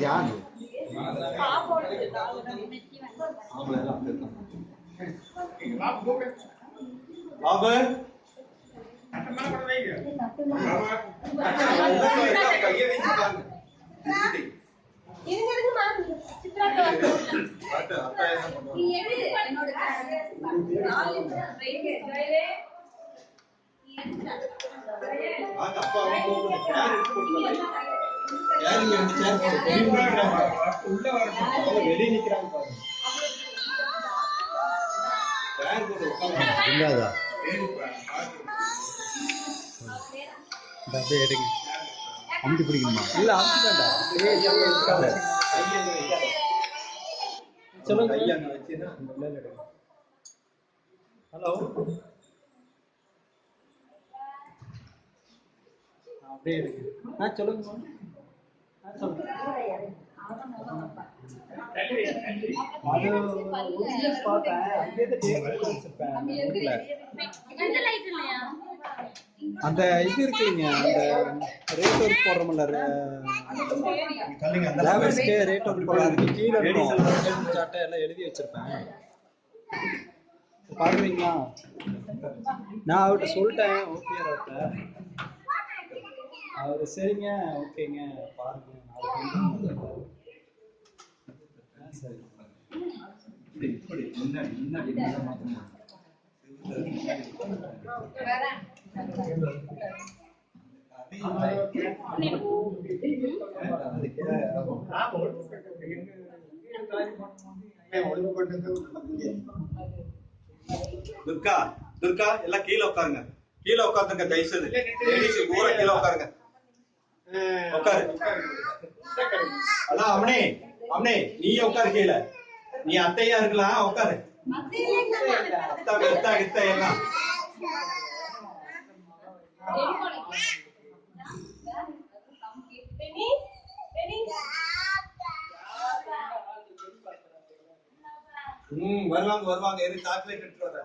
யாரு பாபு அப்படியே எடுங்க. அமுத்தி பிடிக்கணுமா? இல்ல அமுத்தி வேண்டாம். சொல்லுங்க. ஹலோ, அப்படியே எடுங்க. சொல்லுங்க. சொல்லுங்க. அந்த இது இருக்குங்க, அந்த ரேட் ஒர்க் போடுறோம்ல, ரேட் ஒர்க் போடுறது கீழே சாட்டை எல்லாம் எழுதி வச்சிருப்பேன். பாக்குறீங்களா? நான் அவர்கிட்ட சொல்லிட்டேன். ஓகே அவர்கிட்ட. அவரு சரிங்க, ஓகேங்க, பாருங்க. சரி. துர்கா, துர்கா எல்லாம் கீழே உட்காருங்க. கீழே உட்காந்துங்க. தயவுசெய்து லேடிஸ் பூரா கீழே உட்காருங்க. உட்காரு. அதான் அவனே, அவனே நீ உட்காரு கீழே. நீ அத்தையா இருக்கலாம், உட்காரு. அத்தா கித்த எல்லாம் வருவாங்க வருவாங்க. எது சாக்லேட் எடுத்து வர.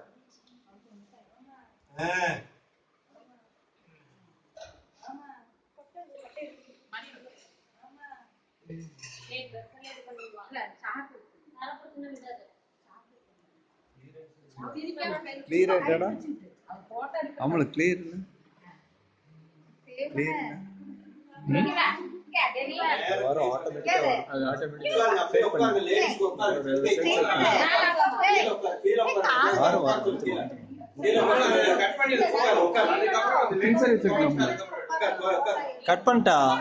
கட் பண்ணிட்டா